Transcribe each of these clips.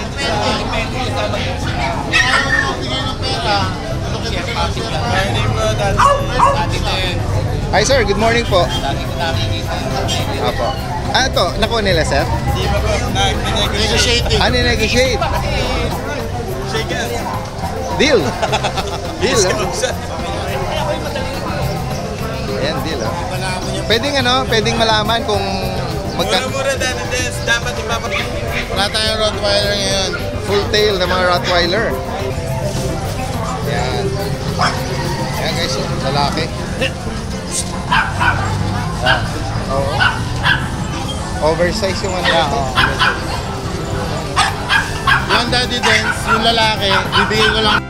Depende sa bigay ng pera. Hi sir, good morning po. Apo. Ah, ito, nakuha nila sir? Hindi ba po? Negotiating. Ano negotiate? Deal. Deal. Ayan, deal. Pwedeng pwedeng malaman kung mura-mura dati des. Dapat ipapakita. Wala tayong Rottweiler ngayon. Full tail ng mga Rottweiler. Ayan. Ayan guys, lalaki. Oo. Oversize yung ano. Yung daddy dance, yung lalaki, bibigay ko lang.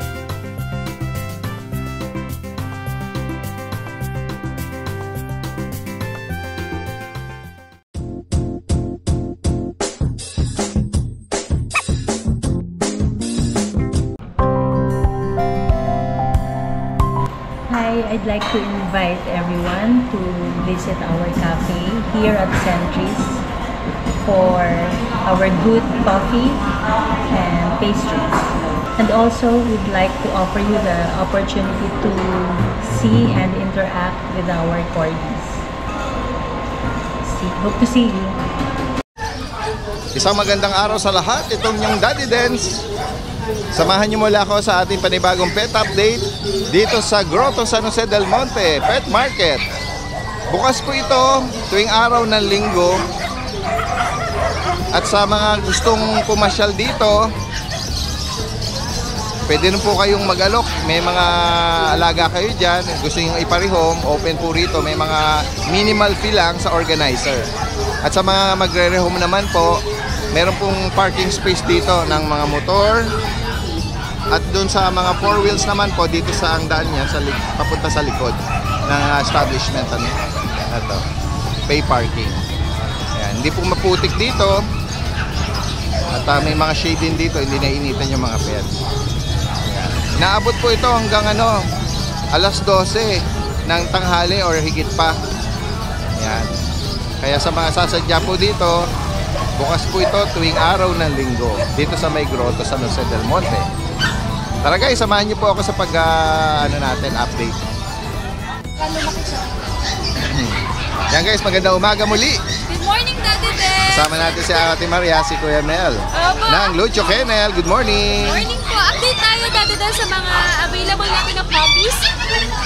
Hi, I'd like to invite everyone to visit our cafe here at Centris for our good coffee and pastries. And also, we'd like to offer you the opportunity to see and interact with our corgis. Hope to see you. Isang magandang araw sa lahat. Itong yung Daddy Dance. Samahan niyo mula ako sa ating panibagong pet update dito sa Grotto San Jose del Monte Pet Market. Bukas po ito tuwing araw ng linggo. At sa mga gustong pumasyal dito, pwede rin po kayong mag-alok. May mga alaga kayo dyan, gusto nyo iparehome, open po rito. May mga minimal fee lang sa organizer. At sa mga magre-rehome naman po, meron pong parking space dito ng mga motor. At doon sa mga 4 wheels naman po, dito sa ang daan niya, papunta sa likod ng establishment. Ito, pay parking. Ayan, hindi po maputik dito. At may mga shade din dito, hindi nainitan yung mga pet. Ayan. Naabot po ito hanggang alas 12 ng tanghali or higit pa. Ayan. Kaya sa mga sasadya po dito, bukas po ito tuwing araw ng linggo dito sa may Grotto San Jose del Monte. Tara guys, samahan niyo po ako sa natin update. Yan guys, magandang umaga muli. Good morning, Daddy Des. Kasama natin si Ate Maria, si Kuya Mel ng Lucho Kennel. Good morning. Good morning po. Update tayo, Daddy Des, sa mga available natin na puppies.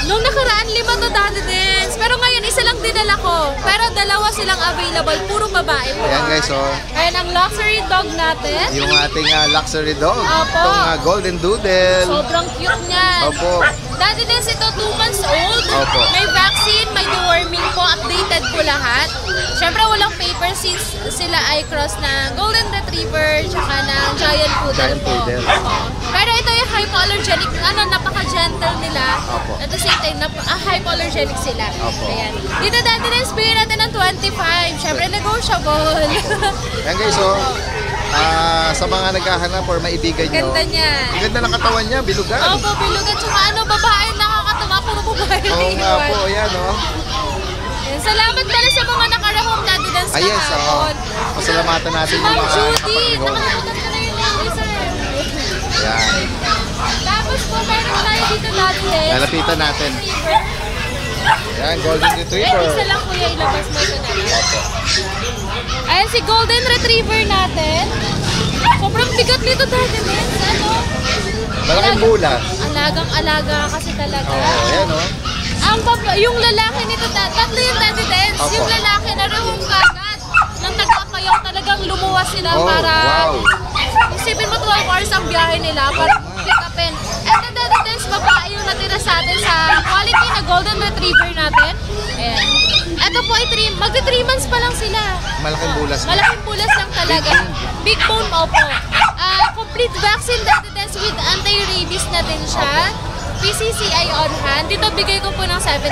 Nung nakaraan, 5 to, Daddy Des. Pero ngayon, isa lang dinala ko. Pero dalawa silang available. Puro babae po. Ayan guys, Ayan ang luxury dog natin. yung ating luxury dog. Opo. Itong Golden Doodle. Sobrang cute niyan. Opo. Daddy Des, ito 2 months old. Opo. May vaccine, may deworming po. Updated po lahat. Siyempre, walang paper since sila ay cross ng Golden Retriever tsaka ng Giant Poodle Giant po. Poodle. Pero ito yung hypoallergenic. Napaka-gentle nila. Opo. At the same time, hypoallergenic sila. Opo. Ayan. Dito Daddy Des, bigyan natin ng 25. Siyempre, negotiable. Yan guys, sa mga naghahanap or maibigan nyo. Ganda niya. Ang ganda ng katawan niya, bilugan. Opo, bilugan. Tsaka babae nakakatawa. Puro babae na Oo nga po, ayan Ayan, salamat pala sa mga nakarahom Daddy Des na yes, hapon. pasalamatan natin Si yung Ma'am mga Judy. nakapag-rehome. Nakalimutan ko na yung name, sir. Ayan. Tapos po, meron tayo dito Daddy Des. Lalapitan natin. Ayan, Golden Retriever. Isa lang kuya, ilabas mo ito na. Ayan si Golden Retriever natin. Sobrang bigat nito Daddy Des. Malaking bulas. Alagang-alaga kasi talaga. Ayan Yung lalaki nito, tatlo yung Daddy Des. Opo. Yung lalaki na rehong kagad. Nang nagkakayaw talagang lumuwas sila para... wow. Isipin mo 12 hours ang biyahe nila para pick upin. Ito Daddy Des, babae yung natira sa atin sa quality na Golden Retriever natin. Ayan. Ito po ay magti 3 months pa lang sila. Malaking bulas. Malaking pulas lang talaga. Big bone po. Complete vaccine Daddy Des with anti-rabies na din siya. PCCI on hand. Dito bigay ko po ng 17,000.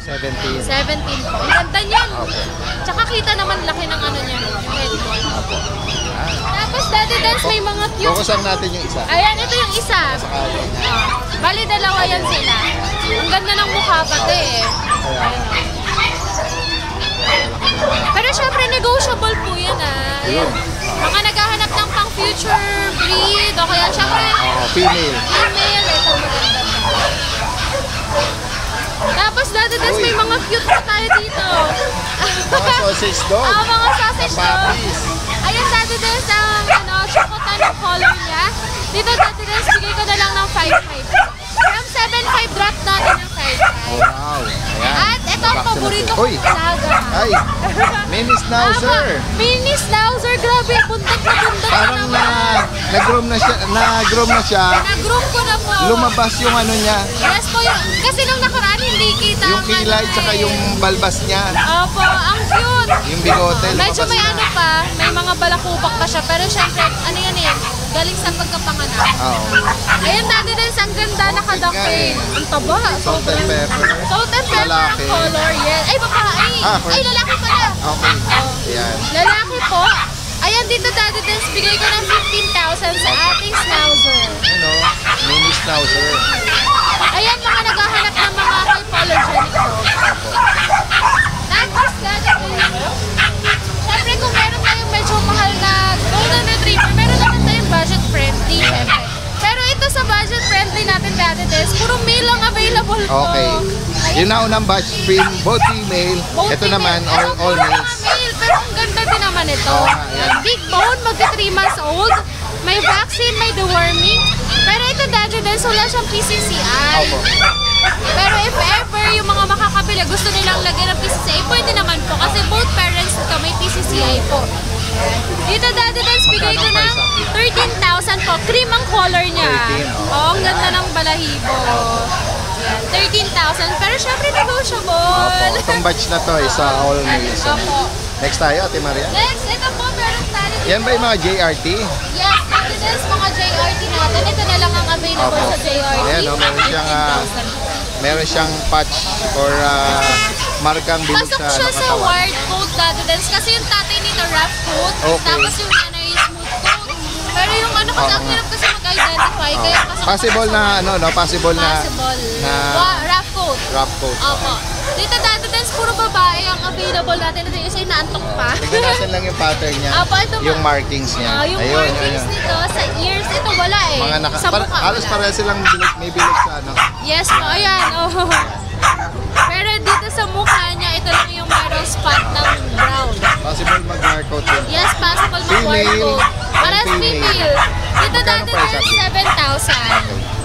17. 17 po. Ang ganda niyan. Tsaka kita naman laki ng niya. Tapos Daddy Des may mga cute. Fokusan natin yung isa. Ayan, ito yung isa. Bali, dalawa yan sila. Ang ganda ng mukha pati Pero syempre, negotiable po yan Ayan. Mga naghahanap ng pang future breed, o kaya syempre, Female. female, ito maganda. Tapos dati des may mga cute pa tayo dito. Mga sausage dog. Mga sausage dog. Puppies. Ayun dati des ang chocolate ng color niya. Dito dati des bigay ko na lang ng 5.5. From 7.5 drop natin ng 5.5. Oh, wow. Ayan. At ito ang Box paborito natin. Uy. kong alaga. Ay, mini schnauzer. Mini schnauzer, grabe, buntot na buntot Parang nag-groom na siya. Nag-groom ko na po. Lumabas yung ano niya, Yes po, kasi nung nakaraan hindi kita yung ang kilay ano tsaka eh. yung balbas niya. Opo, ang cute. Yung bigote, Medyo lumabas may na. ano pa, may mga balakubak pa siya. Pero syempre, ano yan eh, galing sa pagkapanganak. Oo. Ayun dati din, ang ganda nakadakil. Ang taba. Salt and pepper. Salt and pepper ang Lalaki. color, yes. Ay, babae. Ay, lalaki pala. Okay. Ayan. Lalaki po. Ayan, dito dati din, bigay ko ng 15,000 sa ating schnauzer. Ano? Mini schnauzer. Ayan, mga naghahanap ng mga hypoallergenic dogs. Tapos, dati din, syempre kung meron tayong medyo mahal na golden retriever, meron naman tayong budget friendly, syempre. Pero ito sa budget friendly natin dati des, puro male lang available po. Okay. Ayan. Yung naunang batch, both female. Both Ito female. naman, Ito, all puro males. mga male, pero ang ganda din naman ito. Oo, Ayan, big bone, magka 3 months old. May vaccine, may deworming. Pero ito dati des, wala siyang PCCI. Opo. Pero if ever yung mga makakabili gusto nilang lagyan ng PCCI, pwede naman po. Kasi both parents nito may PCCI po. Dito dati des, bigay ko ng 13,000 po. Cream ang color niya. 13, oh. Oo, ang ganda ng balahibo. Yan, 13,000. Pero syempre Opo. negotiable. Itong batch na to is all males. Opo. Next tayo, Ate Maria. Next, ito po, meron tayo dito. Yan ba yung mga JRT? Yes, dati des, mga JRT natin. Ito na lang ang available Opo. sa JRT. Ayan, oh, meron siyang patch or markang bilog Pasok sa siya sa katawan. wild coat dati dance kasi yung tatay nito rough coat, Okay. tapos yung nanay smooth coat. Pero yung ano kasi ang hirap kasi mag-identify, kaya pasok Possible siya na sa ano, no? Possible na rough coat. rough coat. Opo. Dito dati dance puro babae ang available natin. Ito yung isa yung naantok pa. Tingnan natin lang yung pattern niya. Opo, ito Yung markings niya. yung Ayun, markings ayun. nito sa ears, ito wala eh. Mga sa mukha halos wala. pareho silang bilog, may bilog sa ano. Yes po, ayan. Oh. Pero dito sa mukha niya, ito lang yung merong spot ng brown. Possible mag-markout din. Yes, possible Female mag-wild coat. and Parang female. female. Dito Magkano dati price din natin? 7,000.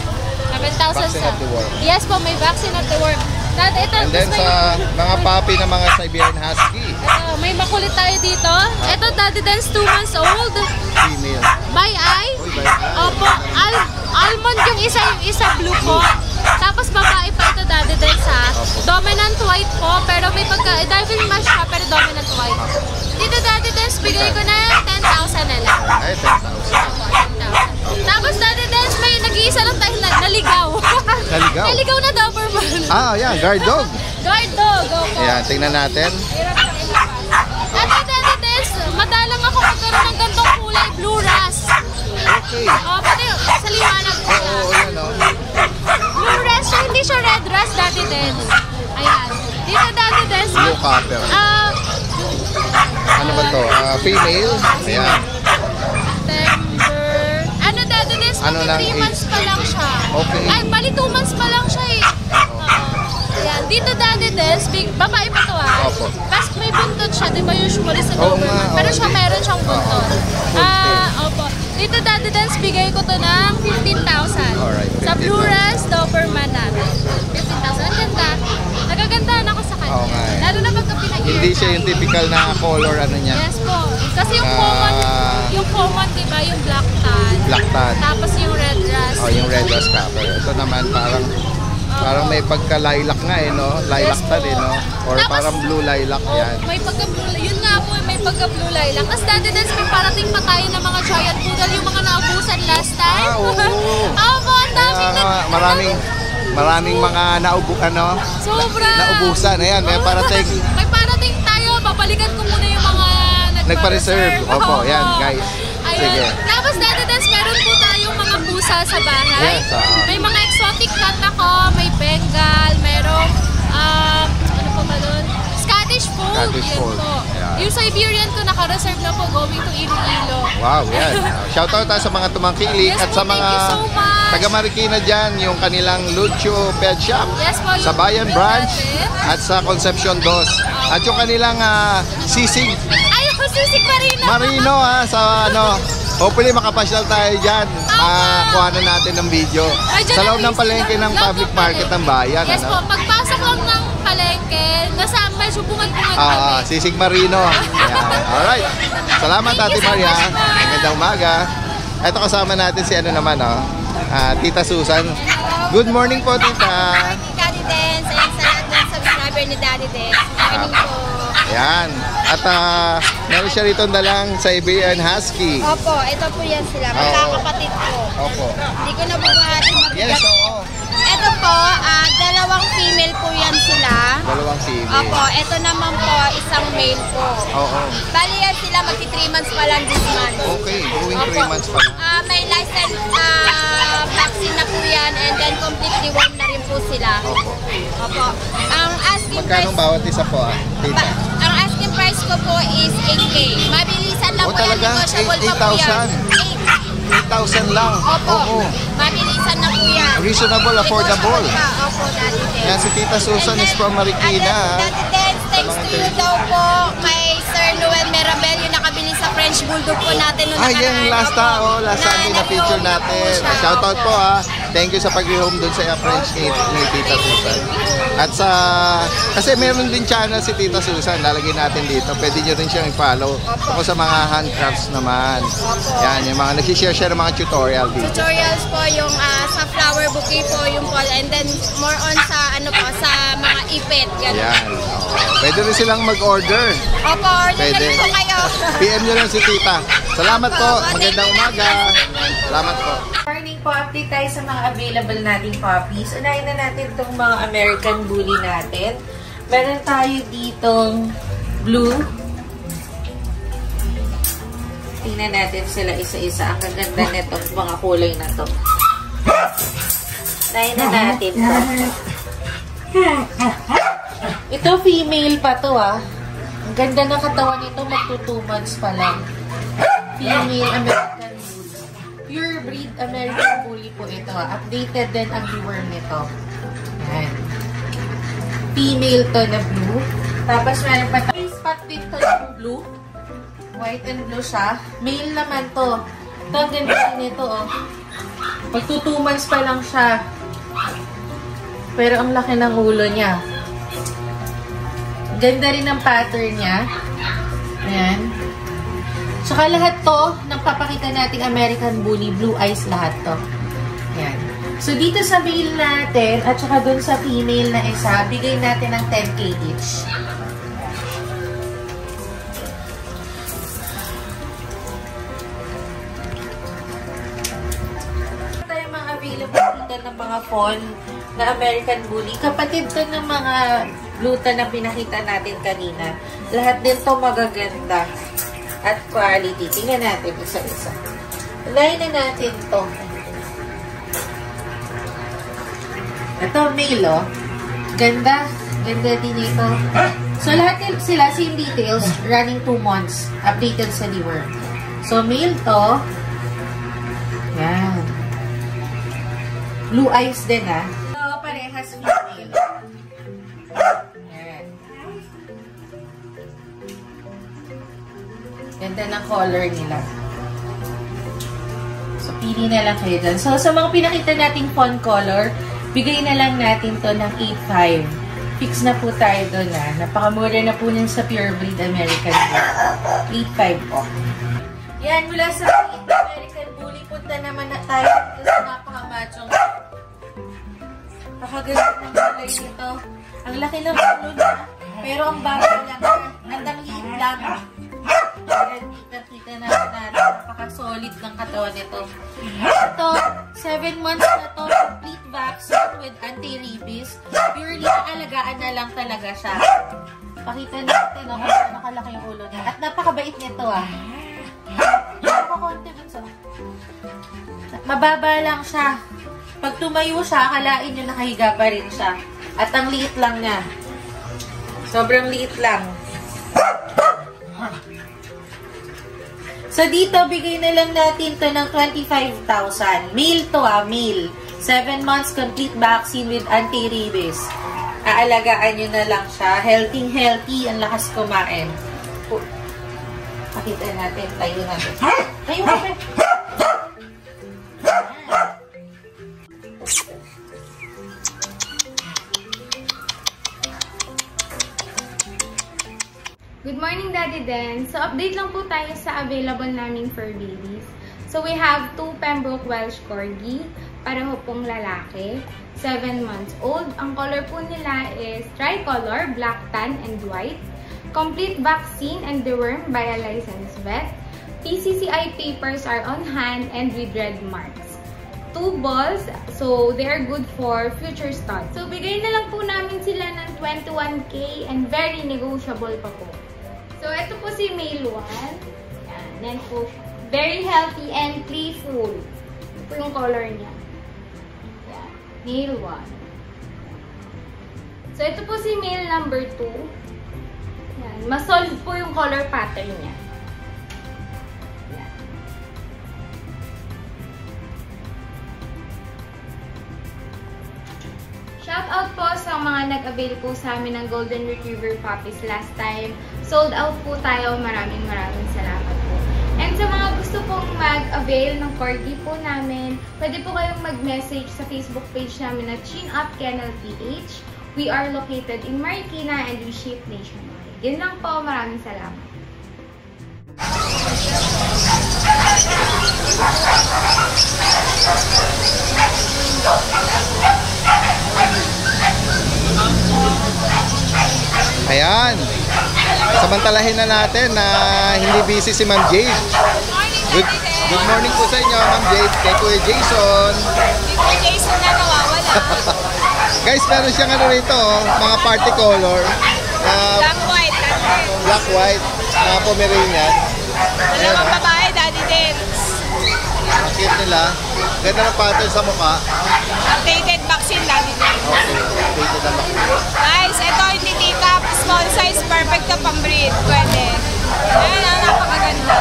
7,000 Vaccine sa... of the worm. Yes po, may vaccine of the worm. Dati ito, And then gusto sa yung- mga puppy ng mga Siberian Husky, Ito, may makulit tayo dito. Ito, dati din 2 months old. female. By eye. Uy, by eye. Opo, almond yung isa blue po. Tapos babae pa ito dati din sa dominant white po, pero may diving mash siya, pero dominant white. Dito dati din, bigay ko na 10,000 na lang. Ay, 10,000. Opo, 10,000. Tapos dati din, may nag-iisa lang tayo naligaw. Naligaw? Naligaw na Doberman. Ah, yan, guard dog. Guard dog, opo. Ayan, tingnan natin. Hirap siyang ilabas. At dati din, madalang ako magkaroon ng gantong kulay, blue ras. Okay. Pati sa liwanag ko siya. Oo, yan o. Blue ras siya, hindi siya red ras dati din. Ayan. Dito dati din. Blue copper. Ano ba to? Female. Ayan. September. Ano dati din? Ano lang 3 months pa lang siya. Okay. Ay, bali 2 months pa lang siya eh. Ayan. Dito dati din, babae pa to ah. Opo. Tapos may buntot siya, di ba usually sa Oo Doberman? nga, Pero oo. siya meron siyang buntot. Opo. Dito dati din, bigay ko to ng 15,000. Alright, Sa 15,000. Blue Ras Doberman natin. 15,000. Ang ganda. Nagagandahan ako sa kanya. Oo nga eh. Lalo na pagka pinag-ear. Hindi siya yung typical na color ano niya. Yes po. Kasi yung Ah. common, di ba, yung black tan. Black tan. Tapos yung red ras. Oh, yung red rust copper. Ito naman parang may pagka-lilac nga eh, no? Lilac Yes tan po. eh, no? Or Tapos, parang blue lilac, yan. May pagka-blue lilac. Yun nga po, may pagka-blue lilac. Tapos dati din, may parating pa tayo ng mga giant poodle, yung mga naubusan last time. Ah, oo. Opo, ang dami na. Maraming mga Sobra. naubusan. Ayan, may parating. May parating tayo. Babalikan ko muna yung mga Nagpa-reserve. Opo, yan, guys. Ayun. Sige. Tapos dati des, meron po tayong mga pusa sa bahay. Yes, May mga exotic cat ako, may Bengal, merong, ano pa ba doon? Scottish Fold. Catfish Yan fold. po. Ayan. Yung Siberian ko, naka-reserve na po going to Iloilo. Wow, yan. Shoutout tayo sa mga tumangkilik Yes at po, sa mga thank you so much. taga Marikina dyan, yung kanilang Lucio Pet Shop. Yes po, Sa yung Bayan pet Branch natin. at sa Concepcion 2. At yung kanilang sisig Ay, ako sisig Marino. Marino sa ano. Hopefully makapasyal tayo dyan. Makakuha na natin ng video. Sa loob ng palengke ng public market ng bayan. Yes po, Ano? pagpasok lang ng palengke, nasa medyo bungad-bungad kami. Sisig Marino. Ayan. Alright. Salamat Thank Ate you so Maria. much, ma'am. Magandang umaga. Ito kasama natin si ano naman, Tita Susan. Good morning po, Tita. Daddy Dance, ayan sa lahat ng subscriber ni Daddy Dance. Morning po. Ayan. At meron siya rito dalang Siberian Husky. Opo, ito po yan sila. Magkakapatid po. Opo. Hindi ko na bubuhatin mabigat. Yes, oo. Ito po, dalawang female po yan sila. Dalawang female. Opo, ito naman po, isang male po. Oo. Bali yan sila, magti 3 months pa lang this month. Okay, going Opo. 3 months pa lang. May license vaccine na po yan and then completely warm na rin po sila. Opo. Opo. Ang asking Magkano price, bawat isa po, Tita? ang asking price ko po is 8K. Mabilisan lang Oh, po yan, talaga? negotiable pa po yan. 8,000 lang. Opo. Oo. Mabilisan na po yan. Reasonable, affordable. Negotiable pa. Opo, Daddy Dance. Yan si Tita Susan is from Marikina. Daddy Dance, thanks to you daw po kay Sir Noel Merabel, yung nakabili sa French Bulldog po natin nung Ay, yung last Sunday na feature nag-roam natin. po siya. Shoutout Opo. po Thank you sa pag-rehome dun sa French ni Tita Susan. At kasi meron din channel si Tita Susan, lalagyan natin dito. Pwede nyo rin siyang i-follow. Ako sa mga handcrafts naman. Yan, yung mga nagsishare siya ng mga tutorial dito. Tutorials po yung sa flower bouquet po yung po and then more on sa sa mga ipit. Ganun. Yan. Pwede rin silang mag-order. Opo, order na Pwede. rin po kayo. PM nyo lang si Tita. Salamat po. Magandang umaga. Salamat po. Morning po, update tayo sa mga available nating puppies. Unahin na natin itong mga American Bully natin. Meron tayo ditong blue. Tingnan natin sila isa-isa. Ang gaganda netong mga kulay na to. Unahin na natin to. Ito female pa to Ang ganda ng katawan nito, magto 2 months pa lang. Female American Pure breed American Bully po ito. Updated din ang reworm nito. Yan. Female to na blue. Tapos meron pa tayo spot din to na blue. White and blue siya. Male naman to. Ito ang ganda nito Magto 2 months pa lang siya. Pero ang laki ng ulo niya. Ganda rin ang pattern niya. Ayan. Saka lahat to, nagpapakita nating American Bully, blue eyes lahat to. Yan. So, dito sa male natin, at saka dun sa female na isa, bigay natin ng 10K each. Ito yung mga available dito ng mga fawn na American Bully. Kapatid to ng mga bluta na pinakita natin kanina. Lahat din to magaganda. At quality. Tingnan natin isa-isa. Unahin na natin to. Ito, male, Ganda. Ganda din ito. So, lahat sila, same details. Running 2 months. Updated sa deworm. So, male to. Yan. Blue eyes din, So, parehas female. Ganda ng color nila. So, pili na lang kayo dyan. So, sa mga pinakita nating fawn color, bigay na lang natin to ng 8.5. Fix na po tayo doon Napakamura na po nun sa Pure Breed American Bully. 8.5 po. Yan, mula sa American Bully, punta naman na tayo dito sa napaka-machong. Napakaganda ng kulay nito. Ang laki ng ulo niya, pero ang bago lang Andang liit lang. Kita na napaka-solid ng katawan nito. Ito, 7 months na to, complete vaccine with anti-rabies. Purely naalagaan na lang talaga siya. Pakita natin kung nakalaki yung ulo niya. At napakabait nito Napakonti bunso. Mababa lang siya. Pag tumayo siya, akalain nyo nakahiga pa rin siya. At ang liit lang niya. Sobrang liit lang. So dito, bigay na lang natin to ng 25,000. Male to male. 7 months complete vaccine with anti-rabies. Aalagaan nyo na lang siya. Healthy, ang lakas kumain. Pakita natin, tayo natin. Tayo natin. Good morning, Daddy Den. So, update lang po tayo sa available naming fur babies. So, we have 2 Pembroke Welsh Corgi, pareho pong lalaki, 7 months old. Ang color po nila is tricolor, black, tan, and white. Complete vaccine and deworm by a licensed vet. PCCI papers are on hand and with red marks. 2 balls, so they are good for future studs. So, bigay na lang po namin sila ng 21K and very negotiable pa po. So, ito po si male 1. Yan po siya. Very healthy and playful. Ito po yung color niya. Yan. Male 1. So, ito po si male number 2. Yan. Mas solid po yung color pattern niya. Yan. Shout out po sa mga nag-avail po sa amin ng Golden Retriever puppies last time. Sold out po tayo. Maraming salamat po. And sa mga gusto pong mag-avail ng Corgi po namin, pwede po kayong mag-message sa Facebook page namin na Chin Up Kennel PH. We are located in Marikina and we ship nationwide. Yun lang po. Maraming salamat. Ayan. Samantalahin na natin na hindi busy si Ma'am Jade. Good morning po sa inyo, Ma'am Jade. Kay Kuya Jason. Kuya Jason na nawawala. Guys, meron siyang ano rito, mga party color. Black-white. Black-white. Mga Pomeranian. Dalawang babae, Daddy Dens. Ang cute nila. Ganda ng pattern sa mukha. Updated vaccine, Daddy Dens. Okay, updated ang vaccine. Guys, ito hindi tita. Small size, perfect to pang-breed. Pwede. Ayan, napakaganda.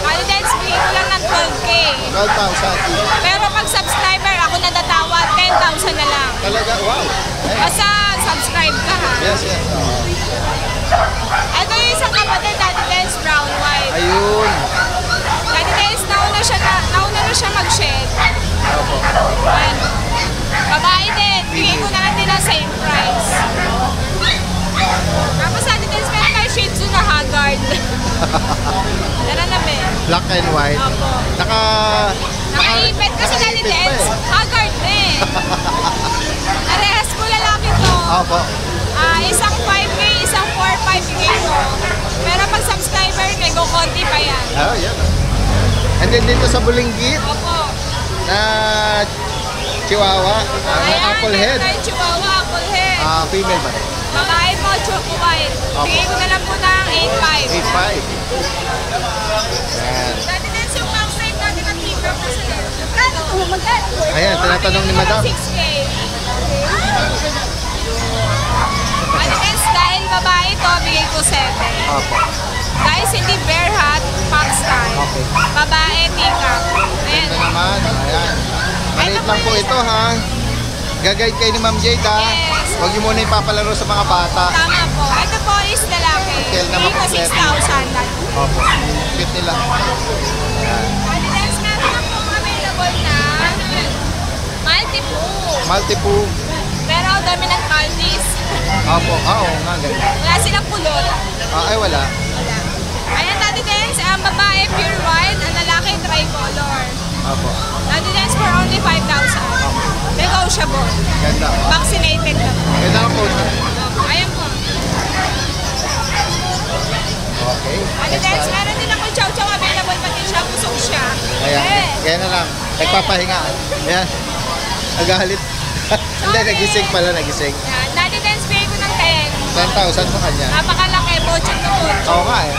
Daddy Dens, bigay ko lang ng 12K. 12,000. Pero pag subscriber, ako natatawad, 10,000 na lang. Talaga, wow. Ayan. Basta subscribe ka ha. Yes. Ito yung isang kapatid, Daddy Dens, brown white. Ayun. Daddy Dens, nauna na siya mag-shed. Ayan. Babae din, bigay ko na lang din ang same price. Tapos Daddy Dens, meron tayo Shih Tzu na Haggard. Tara na, Ben. Black and white. Opo. Nakaipit kasi Daddy Dens, Haggard din. Arehas ko lalaki to. Opo. Isang 5K, isang 4-5 bigay ko. Pero pag subscriber, may go-konti pa yan. Oh, yan. And then dito sa Bulinggit, Opo. na Chihuahua, apple head. Ayan, Chihuahua, apple head. Female ba? Babae po, choco white. Bigay ko na lang po ng 8.5. 8.5. Ayan. Dati din yung backside natin ng t-shirt na sila. Magkano po? Magkano? Ayan, tinatanong ni Madam. 6K. Dati din, dahil babae to, bigay ko 7. Opo. Guys, hindi bear hat, fox style. Okay. Babae, peacock. Ayan. Ito naman. Ayan. Maliit lang po ito, ha. Gagayad kayo ni Ma'am Jade, ha. Yes. Huwag niyo muna ipapalaro sa mga bata. Tama po. Ito po is lalaki. Hotel na Bigay ko makumpleto. 6,000. Opo. Cute nila. Ayan. Dati din, meron na po available na multi-poo. Multi-poo. Pero ang dami ng Maldives. Opo. Oo nga, ganda. Wala silang pulot. Ay, wala. Wala. Ayan, Daddy Dens, ang babae pure white, ang lalaki tricolor. Opo. Daddy Dens for only 5,000. Negotiable. Ganda. Vaccinated na po. Ganda ang coach. Ayan po. Okay. Daddy Dens, meron din ako chow-chow available, pati siya, busog siya. Ayan. Eh. Kaya na lang. Nagpapahinga. Ayan. Nagalit. Hindi, nagising pala, nagising. Yan. Daddy Dens, bigay ko ng 10. 10,000 sa kanya. Napakalaki, bocho to bocho. Oo nga eh.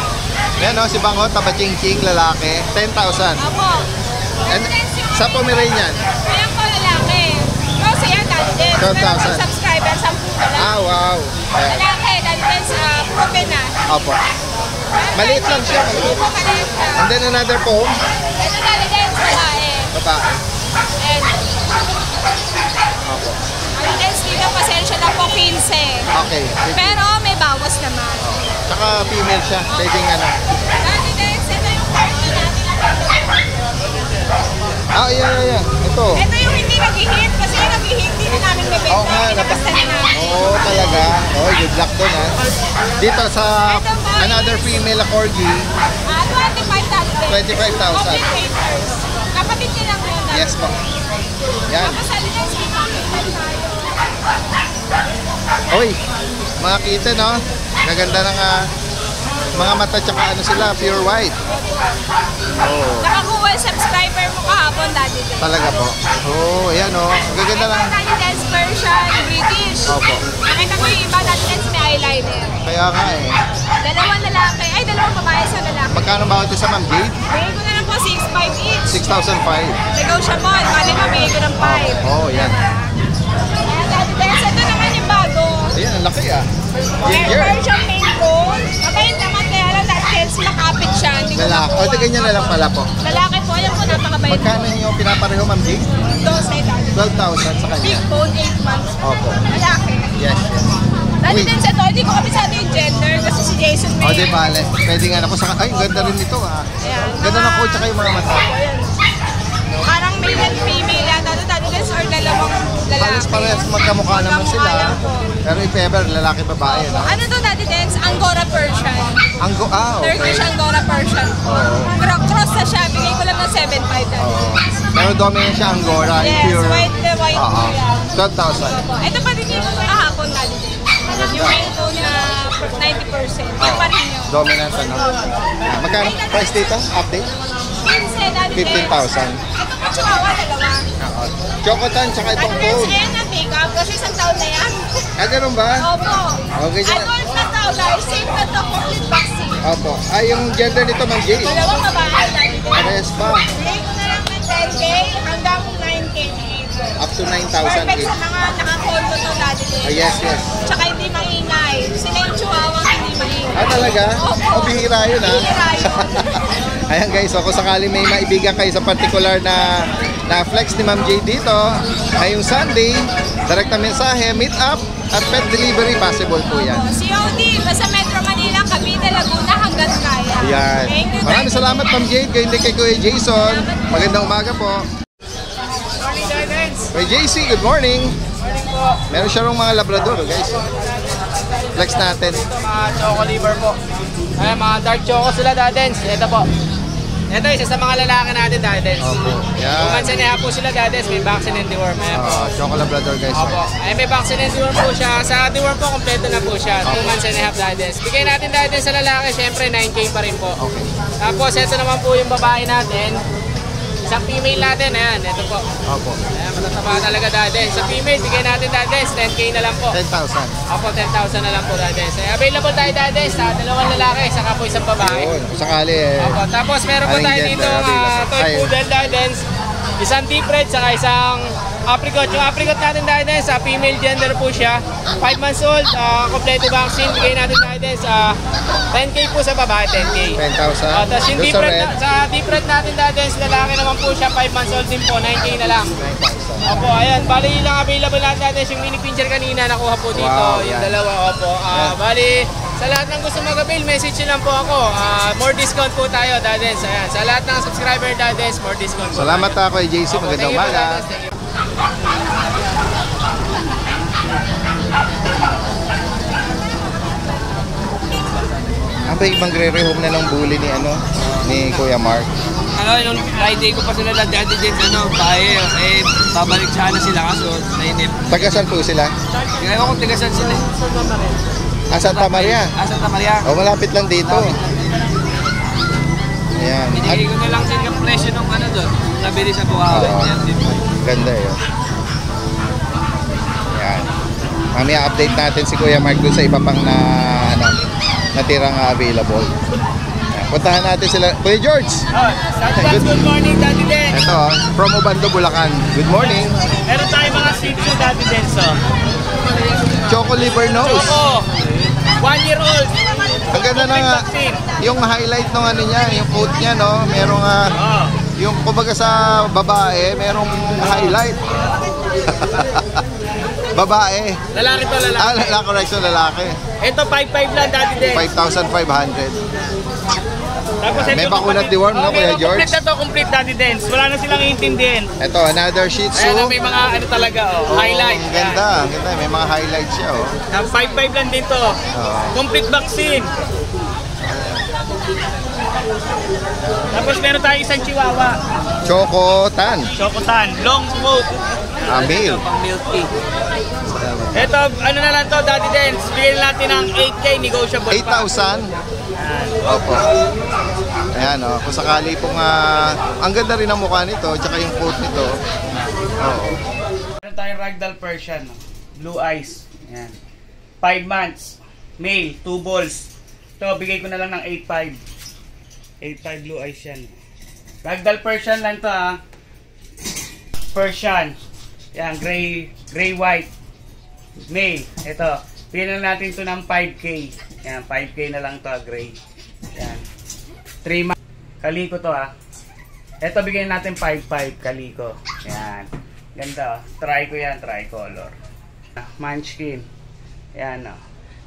Yan o, si Bangot, tabaching-ching, lalaki, 10,000. Opo. And Daddy Dens, yung sa Pomeranian, ayan po lalaki. Rose yan, Daddy Dens. 12,000. Pero pag subscriber, 10 na lang. wow. Ayan. Lalaki, Daddy Dens, proven na. Opo. Maliit lang siya. Maliit. Opo, maliit siya. And then another foam. Ito Daddy Dance, babae. Babae. And, Opo. Daddy Dance, dito pasensya na po 15. Okay. Pero may bawas naman. Saka female siya. Pwedeng ano. Daddy Dance, ito yung partner natin. Yeah. Ito. Ito yung hindi nag-hit kasi yung nag-hit hindi na namin mabenta. Oo nga. Pinabasta na namin. Oo, talaga. Oh, good luck doon ha. Dito sa another female corgi, 25,000. 25,000. Open papers. Kapatid niya lang yun. Yes po. Yan. Tapos sabi niya, sige, kapit tayo. Oy, mga kitten no? Gaganda ng mga mata tsaka ano sila, pure white. Oh, Nakakuha yung subscriber mo kahapon, Daddy Dance. talaga po. Oh, ayan oh. Gaganda Ito, ng... Daddy Dance Persian, British. Opo. Nakita ko yung iba, Daddy Dance may eyeliner. Kaya nga eh. Dalawang lalaki, ay dalawang babae sa lalaki. Magkano ba ito sa Ma'am Jade? Bigay ko na lang po 6,500 each. 6,005. Negotiable, mali mabigay ko ng 5. Oh, yan. Ayan, Daddy Dance, ito naman yung bago. Ayan, ang laki ah. Air Persian main coat. Mabait naman kaya lang Daddy Dance makapit siya. Hindi ko Lalaki. O, makuha. ganyan na lang pala po. Lalaki po, yan po napakabait. Magkano niyo pinapareho Ma'am Jade? Dos na Daddy. 12,000 sa kanya. Big bone, 8 months. Opo. Lalaki. Yes. Daddy Uy. Dance, ito, hindi ko kabisado yung gender kasi si Jason O, may... di bale. Pwede nga ako sa... Ay, ganda rin ito ah. Ayan. Ganda ng coat tsaka yung mga mata. Parang male and female yan. Daddy Dance or dalawang lalaki. Pares-pares magkamukha naman Magkamukha sila. lang po. Pero if ever, lalaki babae. No? Ano to Daddy Dance? Angora Persian. Okay. Turkish Angora Persian. Cross na siya. Bigay ko lang ng 7,500 Daddy. Oo. Pero dominant siya Angora. Yes, Pure. white na white Oo. po yan. 12,000. Ito pa din yung kahapon Daddy Dance. Yung main tone na 90%. Yung pa rin yun. Dominant ano. Magkano price dito? Update? 15 Daddy Dance. 15,000. Ito pa chihuahua, dalawa. Oo. Chocotan tsaka itong Daddy Dance, foam. ayan na pick up. Kasi isang taon na yan. Ganun ba? Opo. Okay, dyan. Adult na tao guys. Safe na to. Complete vaccine. Opo. Ay, yung gender nito, Ma'am Jade. Dalawang babae Daddy Dance. Pares pa. Bigay ko na lang ng 10K hanggang 9K. Up to 9,000 Perfect each. sa mga naka-condo to Daddy Dance. Ah, yes. Tsaka hindi maingay. Sila yung chihuahua hindi maingay. Ah, talaga? Opo. O, bihira yun ah. Bihira yun. Ayan guys, so kung sakali may maibigan kayo sa particular na flex ni Ma'am Jade dito, ngayong Sunday, direct na mensahe, meet up, at pet delivery possible po yan. COD, basta Metro Manila, Cavite, Laguna, hanggang kaya. Ayan. Thank you. Maraming salamat Ma'am Jade, kayo din kay Kuya Jason. Magandang umaga po. Morning, guys. Kuya JC, good morning. Morning po. Meron siya rong mga labrador guys. Flex natin. Ito, mga choco liver po. Ay, mga dark choco sila, Dadens. Ito po. Ito, isa sa mga lalaki natin, Dadens. Opo. Yan. Kumansa niya po sila, Dadens. May vaccine and deworm. Ayan po. Choco labrador guys. Opo. Ay, may vaccine and deworm po siya. Sa deworm po, kompleto na po siya. 2 months and a half, Dadens. Bigay natin, Dadens, sa lalaki. Siyempre, 9K pa rin po. Okay. Tapos, ito naman po yung babae natin. Isang female natin, ayan. Ito po. Opo. Ayan, matataba talaga, Dadens. Sa female, bigay natin, Dadens. 10K na lang po. 10,000. Opo, 10,000 na lang po, Dadens. Available tayo, Dadens, sa dalawang lalaki, saka po isang babae. Yun, kung sakali eh. Opo, tapos meron po Aling tayo gender dito available. toy Ay. poodle, Dadens. Isang deep red, saka isang apricot. Yung apricot natin, Dadens, sa female gender po siya. 5 months old, kompleto vaccine. Bigay natin, Dadens, 10K po sa babae, 10K. 10,000. Tapos yung Doon deep sa red, red, sa deep red natin, Dadens, lalaki naman po siya, 5 months old din po, 9K na lang. 9,000. Opo, ayan. Bali lang available natin yung mini pincher kanina nakuha po dito. Wow, yung yan. dalawa, opo. Bali, sa lahat ng gusto mag-avail, message nyo lang po ako. More discount po tayo, Dadens. Ayan. Sa lahat ng subscriber, Dadens, more discount po. Salamat tayo. ako kay JC. Opo, Magandang thank you po, umaga. Dadens. Thank you. Ang ba yung magre-rehome na ng bully ni ni Kuya Mark? Yung Friday ko pa sila na Daddy Dance, babalik sana sila kaso nainip. Tagasan po sila? Kaya ko kung tigasan sila. Santa Maria. Santa Maria. O, malapit lang dito. Ayan. At, Binigay ko na lang din yung presyo ng doon. Nabili sa Bukawi. Oo. Yan din po. ganda yun. Ayan. Mamaya update natin si Kuya Mark dun sa iba pang natirang available. Ayan. Puntahan natin sila. Kuya George! Good morning, Daddy Den. Ito, from Obando, Bulacan. Good morning. Meron tayo mga Shih Tzu, Daddy Den. So, Choco liver nose. Choco, 1 year old. Ang ganda na nga, yung highlight ng ano niya, yung coat niya, no? Merong, yung kumbaga sa babae, merong highlight. Babae. Lalaki to, lalaki. Correction, lalaki. Ito, 5.5 lang dati din. 5,500. Tapos May bakunat deworm, no, Kuya George? Complete na to, complete dati din. Wala na silang iintindihin. Ito, another Shih Tzu. Ayan, may mga ano talaga, highlight. Ang ganda, ang ganda. May mga highlights siya, oh. 5.5 lang din to. Complete vaccine. Tapos meron tayong isang chihuahua. Chocotan. Chocotan. Long smoke. Male. Pang milk tea. Ito, ano na lang to, Daddy Dance. Bigyan natin ng 8K negotiable. 8,000. Opo. Ayan, oh. Kung sakali pong, ang ganda rin ang mukha nito, tsaka yung coat nito. Oo. Meron tayong ragdoll Persian. Blue eyes. Ayan. 5 months. Male. 2 balls. Ito, bigay ko na lang ng 8.5. 8.5 blue eyes yan. Ragdoll Persian lang to, Persian. Yan, gray white. Male. Ito. Bigyan na natin to ng 5K. Yan, 5K na lang to, gray. Yan. 3 months. Kaliko to, Ito, bigyan natin 5.5 kaliko. Yan. Ganda, Try ko yan, tricolor. Munchkin. Yan,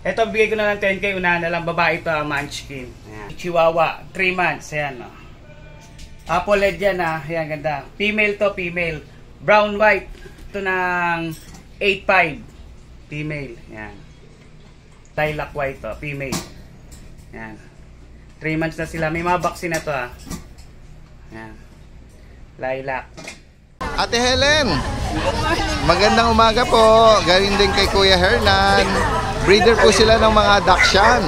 Ito, bigay ko na lang 10K. Unahan na lang, babae to, Munchkin. Yan. Chihuahua, 3 months. Yan, Apple head yan, Yan, ganda. Female to, female. Brown white. Ito ng 8.5. Female. Yan. Lilac white to, female. Yan. 3 months na sila. May mga vaccine na to, Yan. Lilac. Ate Helen, magandang umaga po. Galing din kay Kuya Hernan. Breeder po sila ng mga Dachshund.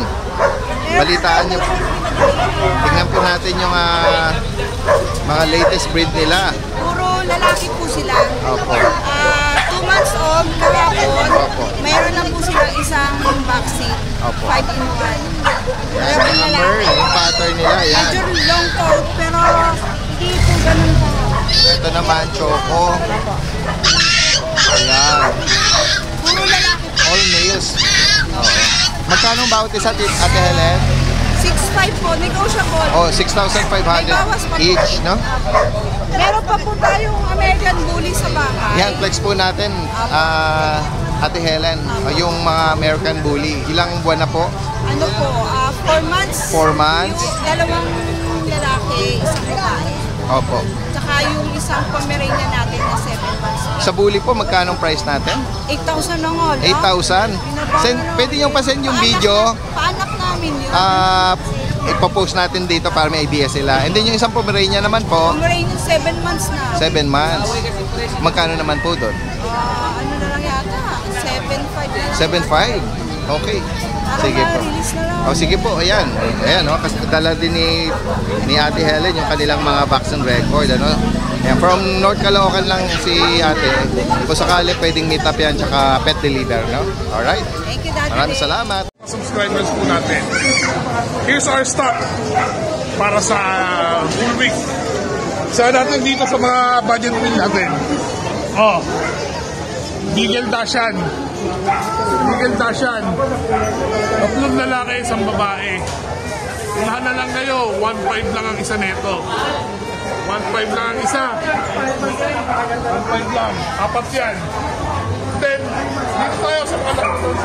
Balitaan niyo. Tingnan po natin yung mga latest breed nila. Puro lalaki po sila. Opo. 2 months old, kahapon. Opo. Mayroon na po silang isang vaccine. Opo. 5-in-1. Yan, yung number, yung pattern nila. Yan. Medyo long coat, pero hindi po ganun pa. Ito naman, Choco. Ayan. Puro lalaki. All males. Oo. Magkano bawat isa, Ate Helen? 6.5 po, negotiable. Oh, 6,500 each, no? Meron pa po tayong American Bully sa bahay. Yan, flex po natin, Ate Helen, yung mga American Bully. Ilang buwan na po? Ano po, 4 months. 4 months? Yung dalawang lalaki, isang babae. Opo. Tsaka yung isang Pomeranian natin na 7 months. Sa bully po, magkano ang price natin? 8,000 na nga, no? 8,000? Pwede nyo pa send yung video. Paanak namin yun. Ipopost natin dito para may idea sila. And then yung isang Pomeranian naman po, Pomeranian 7 months na. 7 months. Magkano naman po doon? Ano na lang yata? 7.5 na. 7.5? Okay. Sige po. Release na lang. O sige po, ayan. Ayan, kasi dala din ni Ate Helen yung kanilang mga vaccine record, ano. Ayan, from North Caloocan lang si Ate. Kung sakali pwedeng meet up yan, tsaka pet deliver, no? Alright. Thank you, Daddy. Maraming salamat. Subscribers po natin. Here's our stock para sa full week. Saan natin dito sa mga budget meal natin. Beagle Dachshund. Beagle Dachshund. 3 lalaki, 1 babae. Unahan na lang kayo, 1.5 lang ang isa neto. 1.5 lang ang isa. 1.5 lang. 4 yan. Then, dito tayo sa Labrador.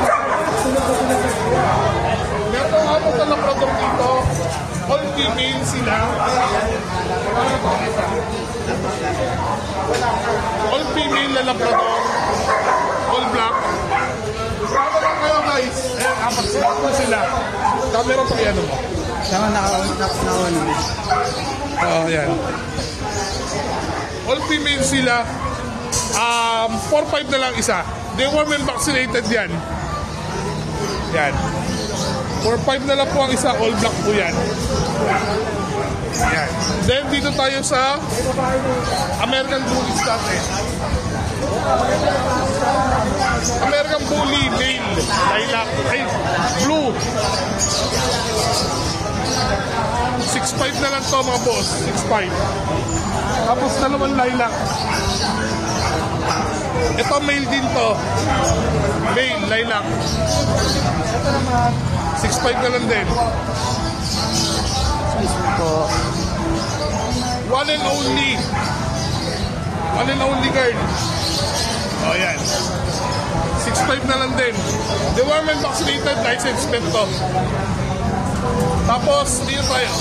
Meron ako sa Labrador dito. All female sila. All female na Labrador. All black. Sama lang kayo guys. Ayan, 4 sila. Camera pa yan mo. Sama naka-on. Yan. All female sila. 4-5 na lang isa. They were well vaccinated yan. Yan. 4-5 na lang po ang isa. All black po yan. Yan. Then dito tayo sa American Bullies natin. American Bully male. Lilac. Ay, blue. 6'5 na lang to mga boss. 6'5. Tapos dalawang lilac. Ito male din to. Male, lilac. 6'5 ka lang din. Po. One and only. One and only girl. O, yan. 6'5 na lang din. Deworm and vaccinated, license pet to. Tapos, dito tayo.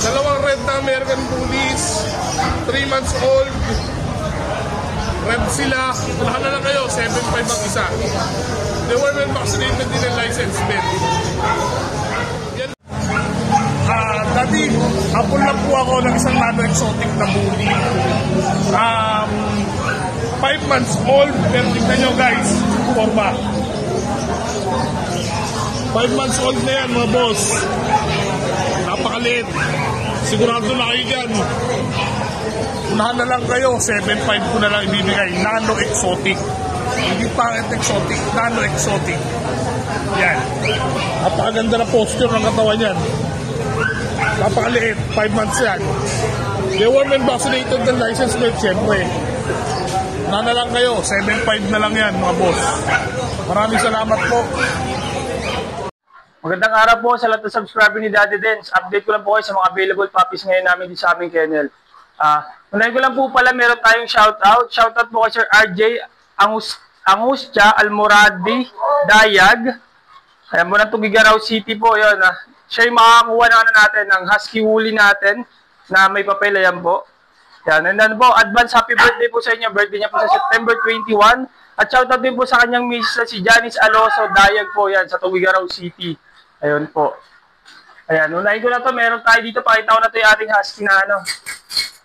Dalawang red na American Bullies. 3 months old. Red sila. Lahat na lang kayo. 7'5 ang isa. Deworm and vaccinated din ang license pet. Dati, apol lang po ako ng isang nano-exotic na bully. 5 months old, pero tignan nyo guys, forma. 5 months old na yan mga boss. Napakaliit. Sigurado na kayo dyan. Unahan na lang kayo, 7'5 ko na lang ibibigay. Nano-exotic. Hindi pangit exotic, nano-exotic. Yan. Napakaganda na posture ng katawan yan. Napakaliit, 5 months yan. Deworm and vaccinated ng license plate, syempre. Na lang kayo, 7'5 na lang yan mga boss. Maraming salamat po. Magandang araw po sa lahat ng subscriber ni Daddy Dens. Update ko lang po kayo sa mga available puppies ngayon namin dito sa aming kennel. Unahin ko lang po pala, meron tayong shoutout. Shoutout po kay Sir RJ Angustia Almoradi Dayag. Ayan mo na Tugigaraw City po, yun. Siya yung makakuha na natin ng husky woolly natin na may papel, ayan po. Yan, and then po, advance happy birthday po sa inyo. Birthday niya po sa September 21. At shoutout din po sa kanyang miss na si Janice Aloso Dayag po, yan, sa Tugigaraw City. Ayun po. Ayan, unahin ko na to. Meron tayo dito. Pakita ko na to yung ating husky na ano.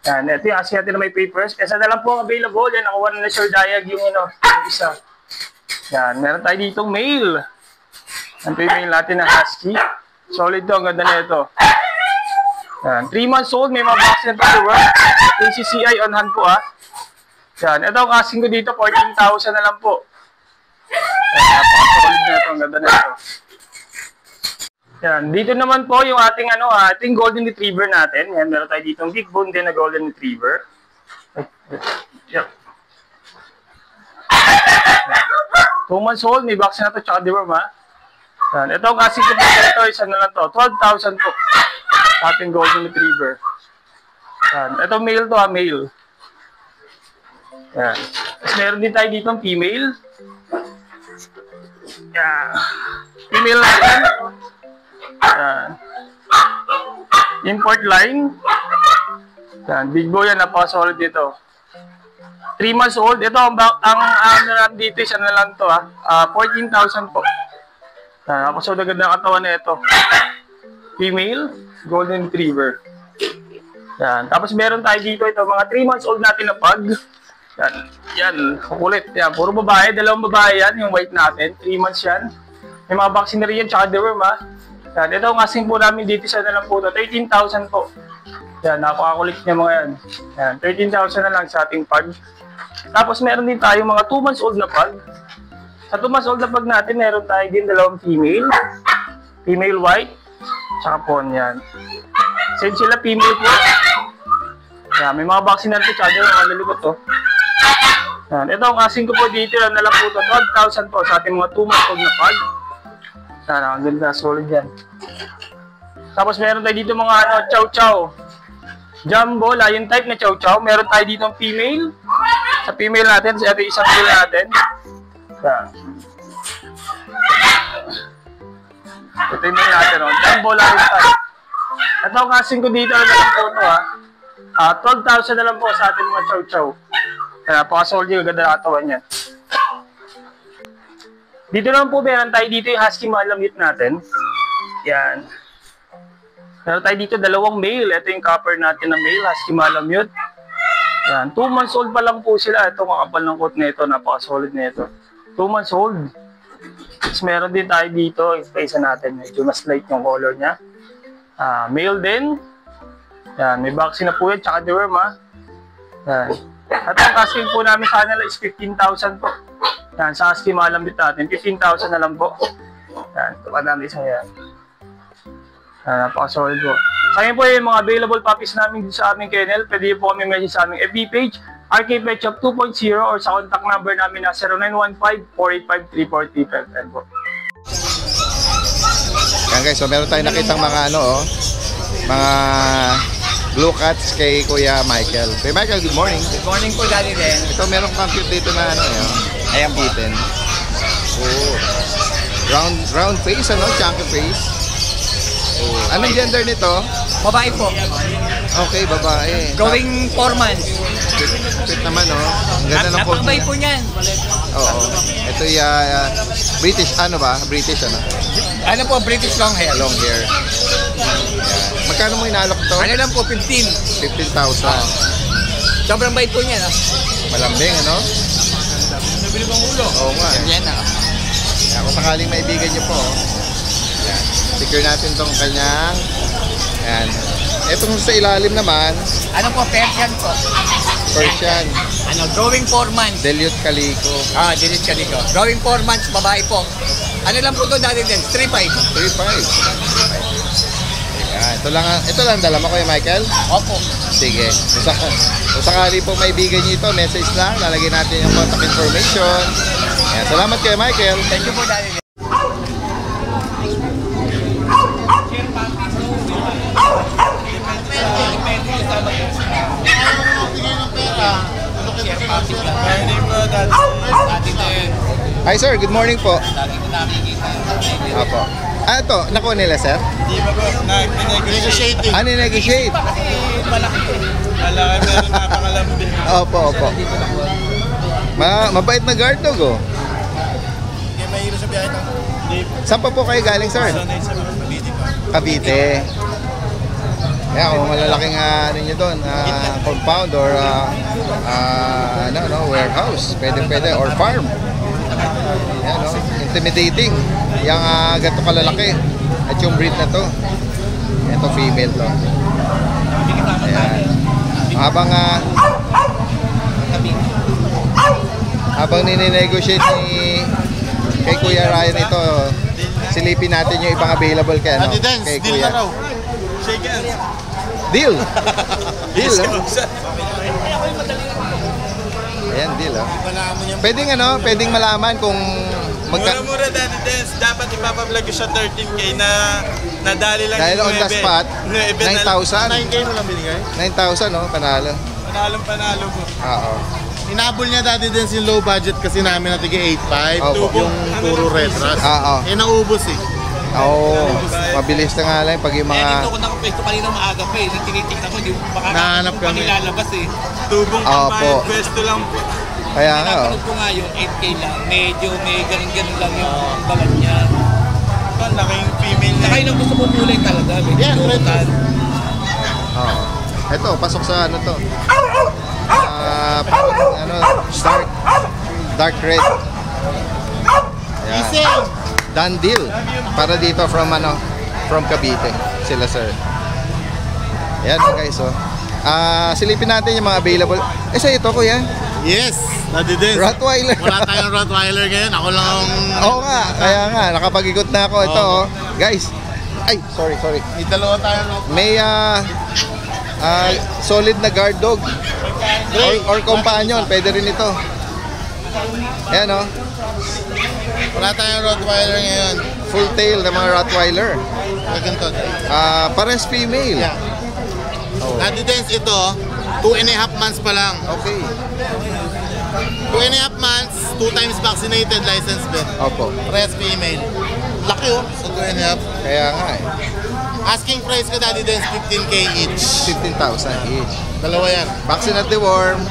Yan, ito yung husky natin na may papers. Isa na lang po available. Yan, nakuha na Sir Dayag yung, yung isa. Yan, meron tayo dito male. Ito yung male natin na husky. Solid to, ang ganda na ito. Yan, 3 months old, may mga vaccine na to work. ACCI on hand po Yan, ito ang asking ko dito, 14,000 na lang po. Yan, napaka-solid na ito, ang ganda na ito. Yan, dito naman po yung ating ating golden retriever natin. Yan, meron tayo dito big bone din na golden retriever. Yep. 2 months old, may vaccine na to, tsaka deworm Yan, ito ang asking ko po ito, isa na lang to, 12,000 po. Ating golden retriever. Yan, ito male to male. Yan. Tapos meron din tayo dito ang female. Yan. Female natin. Yan. Import line. Yan, big boy yan, napaka-solid dito. 3 months old. Ito, ang dito, isa na lang to 14,000 po. Ako na ganda ang katawan na ito. Female, golden retriever. Yan. Tapos meron tayo dito ito, mga 3 months old natin na pug. Yan. Yan, kukulit. Yan, puro babae, dalawang babae yan, yung white natin. 3 months yan. May mga vaccine na rin yan, tsaka deworm Yan, ito ang asking po namin dito sa na lang po ito, 13,000 po. Yan, napakakulit niya mga yan. Yan, 13,000 na lang sa ating pug. Tapos meron din tayo mga 2 months old na pug. Sa 2 months old na pug natin, meron tayo din dalawang female. Female white, tsaka pon yan. Same sila, female po. Yan, may mga vaccine na ito, tsaka yung mga lalikot to. Yan, ito ang asking ko po dito, na lang po ito, 12,000 po sa ating mga 2 months old na pug. Yan, ang ganda, solid yan. Tapos meron tayo dito mga chow chow. Jumbo, lion type na chow chow. Meron tayo dito female. Sa female natin, sa ating isang male natin. Yan. Ito yung male natin, Jumbo, lion type. Ito ang asking ko dito, na lang po ito 12,000 na lang po sa ating mga chow chow. Kaya napaka-solid yung ganda na katawan yan. Dito naman po, meron tayo dito yung husky malamute natin. Yan. Meron tayo dito dalawang male. Ito yung copper natin na male, husky malamute. Yan. 2 months old pa lang po sila. Ito, kakapal ng coat na ito. Napaka-solid na ito. 2 months old. Tapos meron din tayo dito. Yung isa natin. Medyo mas light yung color niya. Male din. Yan. May vaccine na po yan. Tsaka deworm Yan. At ang asking po namin sa kanila is 15,000 po. Yan, sa husky malambit natin, 15,000 na lang po. Yan, ito pa namin isa yan. Napaka-solid po. Sa akin po yung mga available puppies namin dito sa aming kennel. Pwede po kami message sa aming FB page RK Pet Shop 2.0 or sa contact number namin na 0915-485-3435 po. Yan guys, so meron tayong nakitang mga mga blue cats kay Kuya Michael. Kuya Michael, good morning. Good morning po, Daddy Den. Ito meron kang cute dito na Ayan po. kitten. Oh. Round face, chunky face. Oh. Anong gender nito? Babae po. Okay, babae. Going 4 months. Cute naman, Ang ganda ng coat Napakabay niya. po niyan. Oo. Ito British, British, Ano po, British long hair. Long hair. Yan. Magkano mo inalok to? Ano lang po, 15. 15,000. Sobrang bait po niyan. Malambing, Nabili bang ulo? Oo nga. Yan na. Yan, kung sakaling maibigan niyo po, yan. Secure natin tong kanyang, yan. Itong sa ilalim naman, Ano po, Persian po. Persian, Growing 4 months. Dilute Calico. Delete ka dito. Growing 4 months, babae po. Ano lang po ito, Daddy Den? 3.5. 3.5. Yan, ito lang dala mo, Kuya Michael? Opo. Sige. Kung sakali po maibigan niyo ito, message lang. Lalagyan natin yung contact information. Yan, salamat Kuya Michael. Thank you po, Daddy Den. Hi sir, good morning po. Apo. Ito, nakuha nila sir? Di ba po, nag-negotiate. Negotiate? Malaki. Meron napakalambing. Opo. Mabait na guard dog, Hindi, mahiro sa biyahe ng... Saan pa po kayo galing sir? Sonay sa mga Cavite pa. Cavite. Kaya kung malalaking nyo doon, compound or warehouse, pwede, or farm. Yan, intimidating. Yung ganito kalalaki. At yung breed na to. Ito female to. Ayan. Habang nininegotiate kay Kuya Ryan ito, silipin natin yung ibang available kay Kuya. Shake hands. Deal. Ayan, deal. Pwedeng malaman kung Mura-mura, Daddy Dance. Dapat ipapablog ko siya 13K na nadali lang. Dahil on the spot, 9,000. 9K mo lang binigay? 9,000, panalo. Panalo po. Oo. Inabol niya Daddy Dance yung low budget kasi namin na tiga 8.5. Yung puro retras. Naubos mabilis na nga lang pag yung mga... Dito ko nakapwesto kanina maaga pa tinitignan ko, baka nahanap kami. Nilalabas Tubong pambayad, pwesto lang po. Kaya nga, Napanood ko nga yung 8K lang, medyo may ganun lang yung balat niya. Laking female na. Saka yung gusto mo kulay talaga, Ito, pasok sa to. Dark red. Ayan. Done deal. Para dito from Cavite. Sila sir. Ayan guys, silipin natin yung mga available. Sa ito kuya? Yes, Daddy Dance. Rottweiler. Wala tayong Rottweiler ngayon. Ako lang ang... Oo nga, kaya nga, nakapag-ikot na ako. Ito guys. Ay, sorry. May dalawa tayong May solid na guard dog. Or companion, pwede rin ito. Ayan Wala tayong Rottweiler ngayon. Full tail na mga Rottweiler. Ganito. Pares female. Yeah. Daddy Dance ito, 2.5 months pa lang. Okay. 2.5 months, 2 times vaccinated, licensed vet. Opo. Pares female. Laki sa 2.5. Kaya nga Asking price ko Daddy Dance, 15K each. 15,000 each. Dalawa yan. Vaccine at deworm.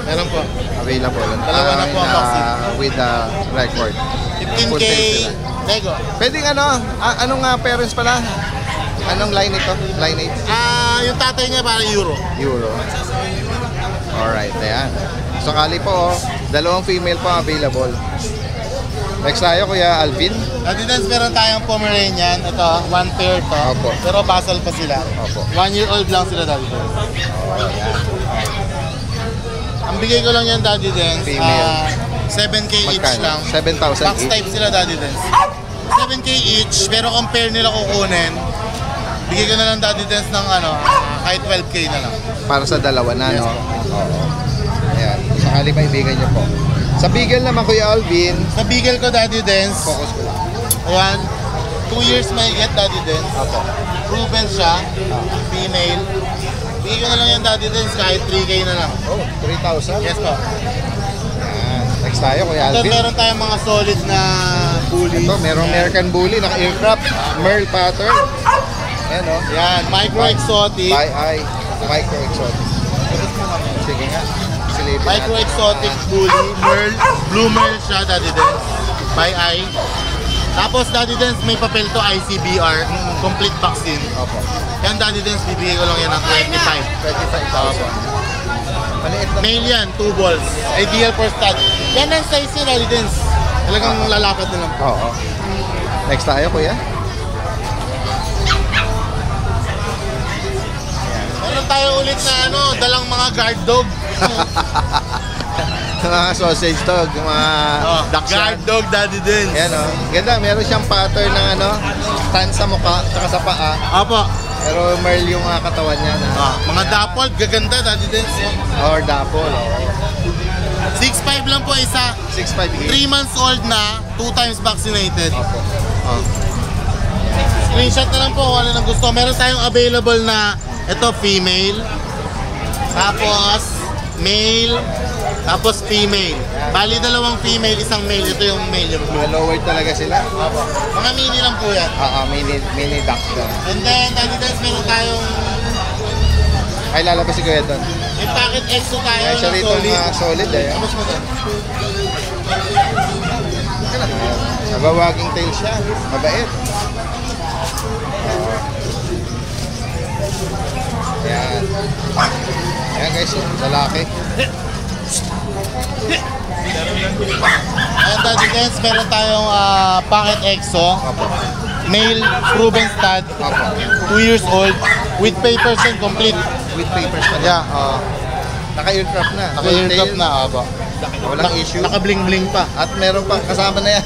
Meron po. Available. Dalawa na po ang vaccine. With the record. 15K. Lego. Pwedeng anong parents pala? Anong line ito? Line 8? Yung tatay niya parang Euro. Alright, ayan. Sakali po, dalawang female po available. Next tayo, Kuya Alvin. Daddy Dance, meron tayong Pomeranian. Ito, 1 pair to. Opo. Pero basal pa sila. Opo. 1 year old lang sila, Daddy Dance. Ayan. Ang bigay ko lang yan, Daddy Dance. Female. 7K each Magkano? lang. 7,000 Box each. type sila, Daddy Dance. 7K each, pero compare nila kukunin. Bigay ko na lang Daddy Dance ng kahit 12K na lang. Para sa dalawa na, Yes, no? Oo. Ayan. sakali maibigan niyo po. Sa Beagle naman, Kuya Alvin. Sa Beagle ko, Daddy Dance. Focus ko lang. Ayan. 2 years may get, Daddy Dance. Opo. Proven siya. Female. Bigay ko na lang yan, Daddy Dance, kahit 3K na lang. Oh, 3,000? Yes po. Yan. Next tayo, Kuya Ito, Alvin. meron tayong mga solid na bully. Ito, merong American Bully, naka-aircraft, Merle pattern. Ayan, oh. Yan, micro exotic. By eye, micro exotic. Sige nga. Silipin Micro natin. exotic bully, Merle. Blue Merle siya, Daddy Dance. By eye. Tapos, Daddy Dance, may papel to, ICBR. Complete vaccine. Opo. Yan, Daddy Dance, bibigay ko lang yan ng 25,000. Maliit lang. Male yan, 2 balls. Ideal for stud. Yan ang size niya, Daddy Dance. Talagang lalapat na lang po. Oo. Next tayo, Kuya. Meron tayo ulit na dalang mga guard dog. Mga sausage dog, mga guard dog, Daddy Dance. Ayan, oh. Ganda, meron siyang pattern ng tan sa mukha, tsaka sa paa. Apo. Pero Merle yung katawan niya. Mga dapol, gaganda, Daddy Dance. Or dapol, oh. 6'5 lang po isa. 6'5". 3 months old na, 2 times vaccinated. Opo. Screenshot na lang po kung ano nang gusto. Meron tayong available na ito, female. Tapos, male. Tapos, female. Bali, dalawang female, isang male. Ito yung male. Mga lowered talaga sila. Opo. Mga mini lang po yan. Mini duck yan. And then, Daddy Dance, meron tayong Ay, lalabas si Kuya doon. may packet exo tayo Ay, siya na rito solid. solid eh. Tapos mo doon. Nagwawaging tail siya. Mabait. Ayan. Ayan guys, lalaki. And Daddy Dance, meron tayong packet exo. Male, proven stud. 2 years old. With papers and complete. With papers pa na. Yeah. Naka-aircraft na. Naka-aircraft na. Walang issue. Naka-bling-bling pa. At meron pa kasama na yan.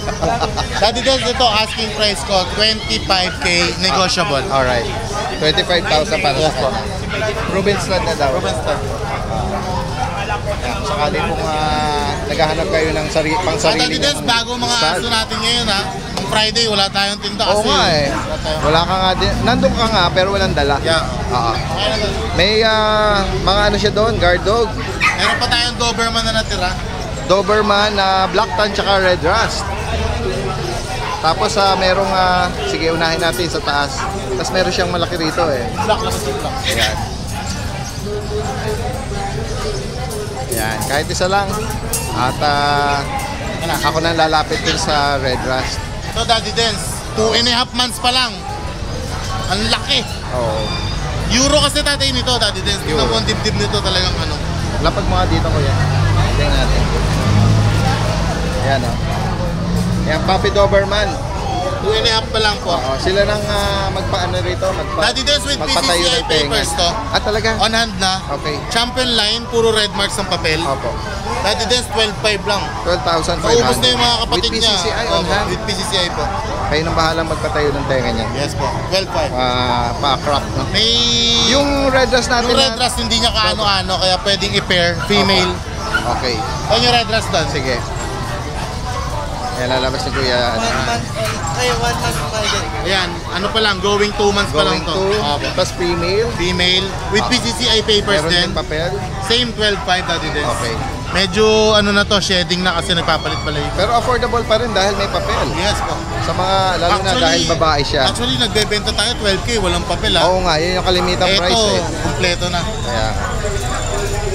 Daddy Dance, ito asking price ko, 25K negotiable. Alright. 25,000 para sa kanya. Proven stud na daw. Proven stud. Sakali pong naghahanap kayo ng pang-sarili. Daddy Dance, bago mga aso natin ngayon Nung Friday, wala tayong tinda Oo kasi. nga eh. Wala ka nga din. Nandun ka nga pero walang dala. Yeah. May mga siya doon, guard dog. Meron pa tayong Doberman na natira. Doberman na black tan tsaka red rust. Tapos merong sige unahin natin sa taas. Tapos meron siyang malaki rito eh. Black. Ayan. Yan, kahit isa lang. At ako nang lalapit din sa red rust. So Daddy Dance, 2.5 months pa lang. Ang laki. Oo. Euro kasi tatay nito, Daddy Dance. Tingnan mo ang dibdib nito talagang Lapag mga dito ko yan. Tingnan natin. Ayan o. Ayan, Puppy Doberman. 2.5 pa lang po. Sila nang magpaano rito. Daddy Dance with PCCI papers to. Talaga? On hand na. Okay. Champion line, puro red marks ang papel. Opo. Daddy Dance, 12.5 lang. 12,500. Maubos na yung mga kapatid with niya. With PCCI on hand? With PCCI po. Kayo nang bahalang magpatayo ng tenga niya. Yes po, 12.5. Pa-crop, no? May... Yung red rust natin Yung red rust hindi niya kaano-ano, kaya pwedeng i-pair, female. Okay. Ano yung red rust doon? Sige. Ayan, lalabas ni Kuya. 1 month. Ay, 1 month pa din. Ayan, ano pa lang, going 2 months pa lang to. Tapos female. Female. With PCCI papers meron din. Meron papel. Same 12.5 Daddy Dance. Okay. Medyo ano na to, shedding na kasi nagpapalit pala yun. Pero affordable pa rin dahil may papel. Yes po. Sa mga, lalo na dahil babae siya. Actually, nagbebenta tayo 12K, walang papel Oo nga, yun yung kalimitang price eh. Ito, kumpleto na. Kaya.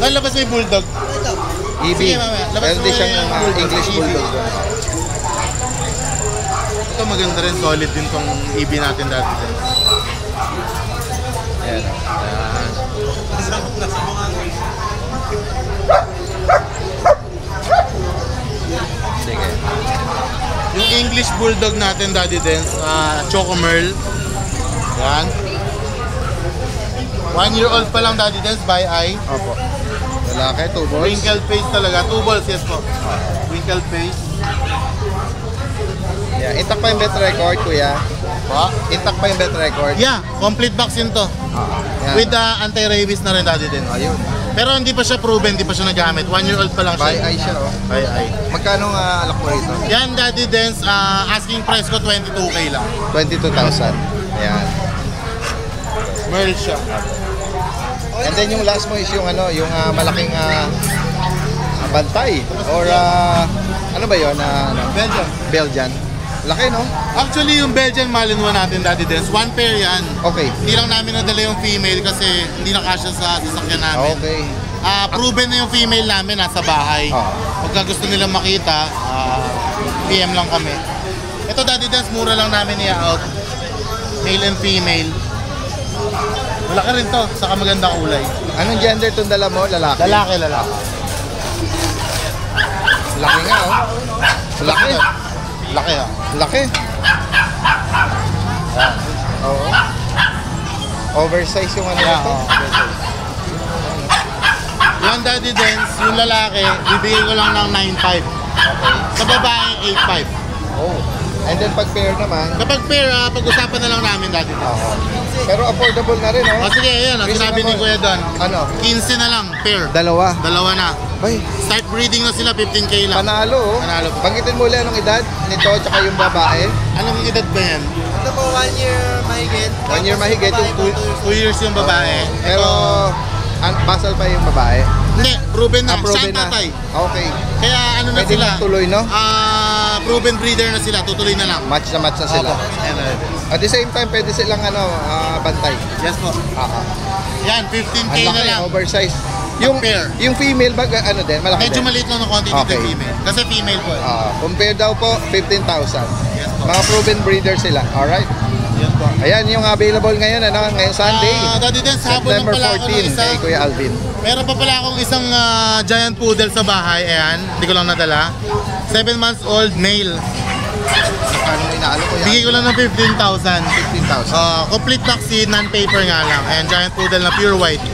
Saan labas may bulldog? EB. Sige, mamaya. Meron din siyang English bulldog. Ito maganda rin, solid din tong EB natin dati. Ayan. Sige. Yung English bulldog natin, Daddy Dance, Choco Merle. Yan. 1 year old pa lang, Daddy Dance, by eye. Opo. Lalaki, 2 balls. Wrinkled face talaga, 2 balls, yes po. Wrinkled face. Yeah, intact pa yung bet record, kuya. Intact pa yung bet record. Yeah, complete vaccine to. Yeah. With anti-rabies na rin, Daddy Dance. Ayun. Pero hindi pa siya proven, hindi pa siya nagamit. 1 year old pa lang siya. By eye siya, oh. By eye. Magkano nga alak mo rito? Yan, Daddy Dance, asking price ko 22K lang. 22,000. Ayan. Merl siya. And then yung last mo is yung ano, yung malaking bantay or ano ba 'yon? Belgian. Belgian. Laki, no? Actually, yung Belgian Malinois natin, Daddy Dance, 1 pair yan. Okay. Hindi lang namin nadala yung female kasi hindi na kasya sa sasakyan namin. Okay. Proven na yung female namin nasa bahay. Pagka gusto nilang makita, PM lang kami. Ito, Daddy Dance, mura lang namin i-out. Male and female. Malaki rin to, saka maganda kulay. Anong gender itong dala mo? Lalaki? Lalaki. Laki nga, oh. Laki. Laki, ha? Laki. Oo. Oversize yung ano ito. Yung Daddy Dance, yung lalaki, bibigay ko lang ng 9.5. Sa babae, 8.5. Oh. And then pag pair naman? Kapag pair, pag-usapan na lang namin, Daddy Dance. Pero affordable na rin, oh. Sige, ayan, sinabi ni Kuya Don. Ano? 15 na lang, pair. Dalawa na. Ay. Start breeding na sila, 15K lang. Panalo, oh. Panalo. Banggitin mo ulit anong edad nito tsaka yung babae. Anong edad ba yan? Ito po, 1 year mahigit. 1 year mahigit. 2 years yung babae. Pero, basal pa yung babae. Hindi, proven na. Proven Siya ang tatay. Okay. Kaya ano na Pwede sila? tuloy, no? Proven breeder na sila, tutuloy na lang. Match na sila. At the same time, pwede silang bantay. Yes po. Yan, 15K Ang na laki, lang. oversize. Yung pair. Yung female ba ano din, malaki Medyo din? maliit lang ng konti dito yung female. Kasi female po. Compare daw po 15,000. Yes po. Mga proven breeder sila. Alright. Yes po. Ayan yung available ngayon ngayong Sunday. Daddy Dance, habol lang September pala ako ng 14 isa. kay Kuya Alvin. Meron pa pala akong isang giant poodle sa bahay. Ayan, hindi ko lang nadala. 7 months old, male. Ano mo inaalo ko yan? Bigay ko lang ng 15,000. 15,000. Complete vaccine, non-paper nga lang. Ayan, giant poodle na pure white.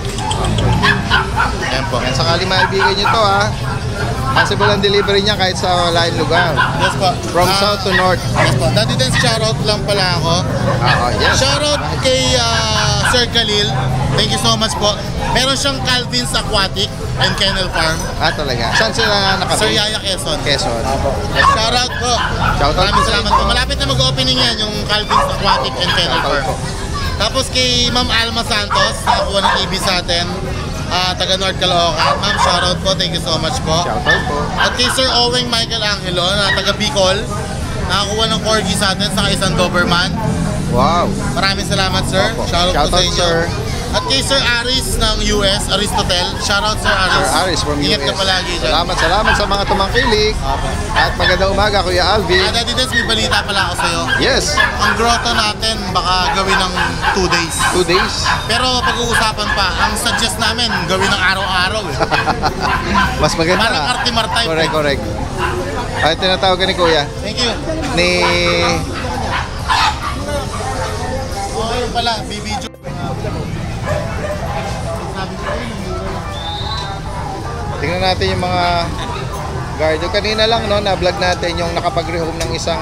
Ayan po. Yan, sakali maibigay nyo to, possible ang delivery niya kahit sa lain lugar. Yes po. From south to north. Yes po. Daddy Dance, shoutout lang pala ako. Yes. Shoutout kay Sir Khalil. Thank you so much po. Meron siyang Calvin's Aquatic and Kennel Farm. Talaga. Saan sila nakabili? Sir Yaya, Quezon. Shoutout po. Maraming salamat po. Malapit na mag-opening yan, yung Calvin's Aquatic and Kennel Farm. Tapos kay Ma'am Alma Santos, nakakuha ng EB sa atin. Taga North Caloocan. Ma'am, shoutout po. Thank you so much po. Shoutout po. At kay Sir Owing Michael Angelo, na taga Bicol. Nakakuha ng corgi sa atin, saka isang Doberman. Wow. Maraming salamat, sir. Shoutout po sa inyo. Sir. At kay Sir Aris ng US, Aristotel. Shoutout Sir Aris. Sir Aris from Ingat US. ka palagi dyan. Salamat sa mga tumangkilik. At magandang umaga, Kuya Alvin. Daddy Dance, may balita pala ako sa'yo. Yes. Ang grotto natin, baka gawin ng 2 days. 2 days? Pero pag-uusapan pa, ang suggest namin, gawin ng araw-araw. Mas maganda. Parang Artimar type. Correct. Ay, tinatawag ka ni Kuya. Thank you. Okay pala, bibidyo. Tingnan natin yung mga guard. Kanina lang na-vlog natin yung nakapag-rehome ng isang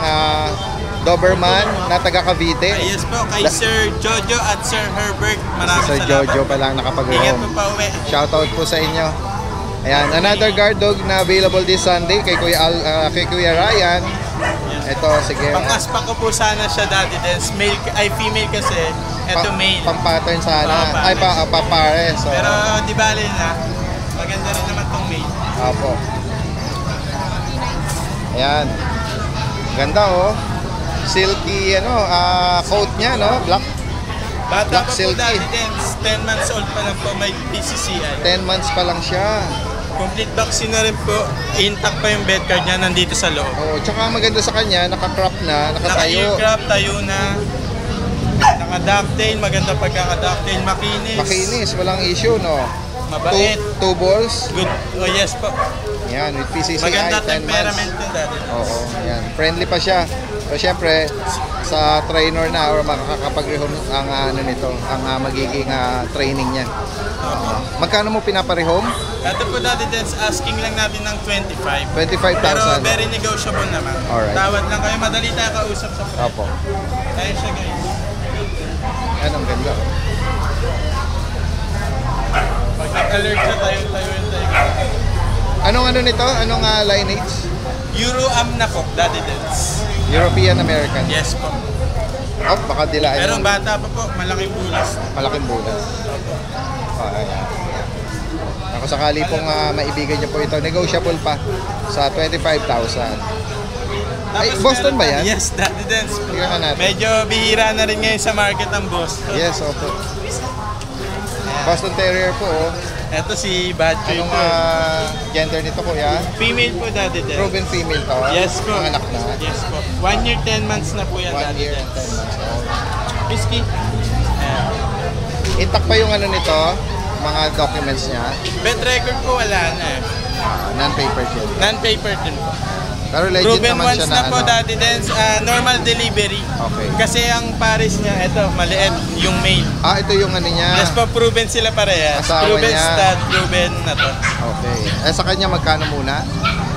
Doberman na taga Cavite. Yes po, kay Sir Jojo at Sir Herbert. Maraming Sir salamat. Jojo pa lang nakapag-rehome. Ingat po pa uwi. Shoutout po sa inyo. Ayan, another guard dog na available this Sunday kay Kuya Ryan. Ito, sige. Pang-aspa ko po sana siya, Daddy Dance. Female kasi. Ito male. Pang-pattern sana. Ay, pa-pares. So. Pero di bali na. Maganda rin naman tong male. Apo. Ayan. Ganda, oh. Silky, coat niya, no? Black. Bata Black pa silky. po, Daddy Dance. 10 months old pa lang po. May PCCI. 10 months pa lang siya. Complete vaccine na rin po. Intact pa yung bed card niya nandito sa loob. Oo, tsaka maganda sa kanya, naka-crop na, nakatayo. Naka-ear tayo na. Naka-ducktail, maganda pagkaka-ducktail. Makinis, walang issue, no? Mabait. Two balls. Good. Oh, yes po. Yan, with PCCI, maganda 10 temperament months. din, Daddy. Oo, yan. Friendly pa siya. So, syempre, sa trainer na or makakapag-rehome ang magiging training niya. Magkano mo pinaparehome? Ito po, Daddy Dance, asking lang natin ng 25. 25,000. Pero very negotiable naman. Alright. Tawad lang kayo, madali tayo kausap sa friend. Opo. Kaya siya, guys. Yan, ang ganda. alert sa tayo yung tiger. Anong ano nito? Anong lineage? Euro-Am na po, Daddy Dens. European American. Yes po. Oh, baka dilaan. Pero bata pa po, malaking bulas. Malaking bulas. Ayan. Ako sakali pong maibigan niyo po ito, negotiable pa sa 25,000. Ay, Boston ba yan? Yes, Daddy Dens. Tingnan natin. Medyo bihira na rin ngayon sa market ang Boston. Yes, opo. Boston Terrier po, oh. Ito si Badger. Anong gender nito, kuya? Female po, Daddy Dens. Proven female to? Yes po. Ang anak na? Yes po. 1 year, 10 months na po yan, 1 Daddy year, Dens. 10 months old. Whiskey. Intact pa yung ano nito, mga documents niya? Bed record po, wala na. Non-paper din. Non-paper din po. Pero legit Proven naman once siya na na po, ano. Daddy Dens. Normal delivery. Okay. Kasi ang pares niya, ito, maliit, yung male. Ito yung ano niya. Yes po, proven sila parehas. Asawa Proven niya. stud, proven na to. Okay. Sa kanya magkano muna?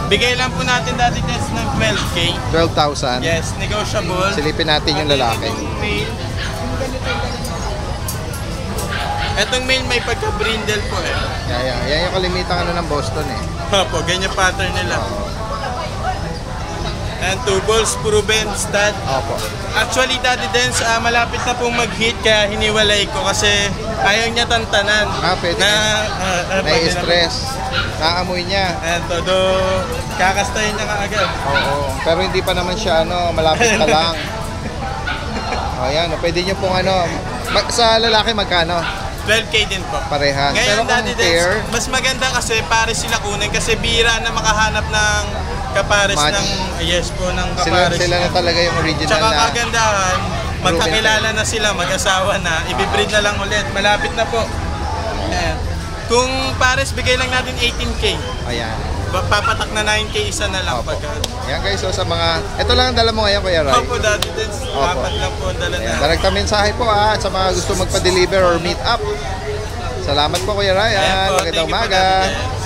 Bigay lang po natin, Daddy Dens, ng 12K. 12,000. Yes, negotiable. Silipin natin yung lalaki. Etong male may pagka-brindle po eh. Yan yung kalimitang ano ng Boston eh. Opo, ganyan pattern nila. And 2 balls, proven stud. Opo. Actually, Daddy Dens, malapit na pong mag-hit kaya hiniwalay ko kasi ayaw niya tantanan. Pwede na stress. Naamoy niya. Eto, kakastayin niya kaagad. Oo. Pero hindi pa naman siya malapit pa lang. Ayan, pwede niyo pong sa lalaki magkano? 12K din po. Parehas. Ngayon, Pero Daddy kung Dens, pair, mas maganda kasi pares sila kunin kasi bira na makahanap ng kapares match. ng yes po ng kapares. Sila na talaga yung original Tsaka na. kagandahan, magkakilala na sila, mag-asawa na, ibibreed na lang ulit. Malapit na po. Ayan. Kung pares, bigay lang natin 18K. Ayan. Papatak na 9K, isa na lang. Ayan guys, so sa mga... Ito lang ang dala mo ngayon, Kuya Ray. Opo, Daddy Dens. Apat lang po ang dala na. Direkta mensahe po at sa mga gusto magpa-deliver or meet up. Salamat po, Kuya Ray. Ayan po, Magandang thank you po, umaga. Daddy Dens.